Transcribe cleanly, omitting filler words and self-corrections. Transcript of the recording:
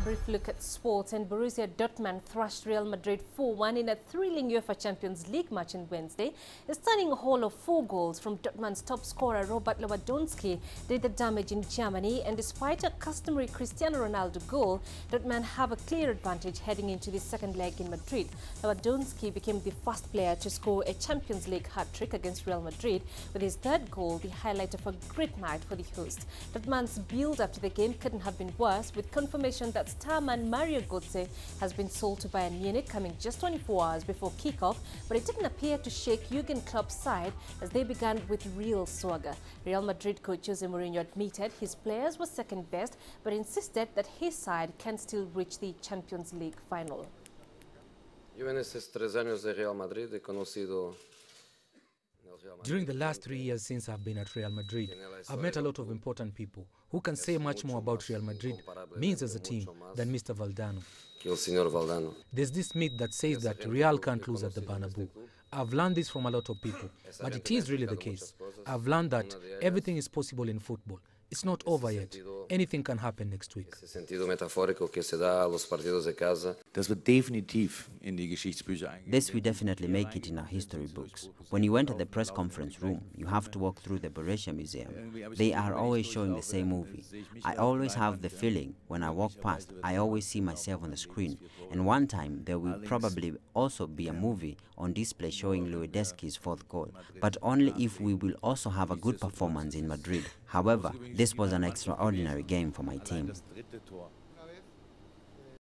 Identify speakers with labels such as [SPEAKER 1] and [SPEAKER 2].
[SPEAKER 1] brief look at sports, and Borussia Dortmund thrashed Real Madrid 4-1 in a thrilling UEFA Champions League match on Wednesday. A stunning haul of 4 goals from Dortmund's top scorer Robert Lewandowski did the damage in Germany, and despite a customary Cristiano Ronaldo goal, Dortmund have a clear advantage heading into the second leg in Madrid. Lewandowski became the first player to score a Champions League hat-trick against Real Madrid, with his third goal the highlight of a great night for the hosts. Dortmund's build-up to the game couldn't have been worse, with confirmation that starman Mario Gotze has been sold to Bayern Munich, coming just 24 hours before kickoff, but it didn't appear to shake Jurgen Klopp's side as they began with real swagger. Real Madrid coach Jose Mourinho admitted his players were second best, but insisted that his side can still reach the Champions League final.
[SPEAKER 2] During the last 3 years since I've been at Real Madrid, I've met a lot of important people who can say much more about Real Madrid means as a team than Mr. Valdano. There's this myth that says that Real can't lose at the Bernabeu. I've learned this from a lot of people, but it is really the case. I've learned that everything is possible in football. It's not over yet. Anything can happen next week.
[SPEAKER 3] This will definitely make it in our history books. When you enter the press conference room, you have to walk through the Borussia Museum. They are always showing the same movie. I always have the feeling when I walk past, I always see myself on the screen. And one time, there will probably also be a movie on display showing Lewandowski's 4th goal, but only if we will also have a good performance in Madrid. However, this was an extraordinary game for my team.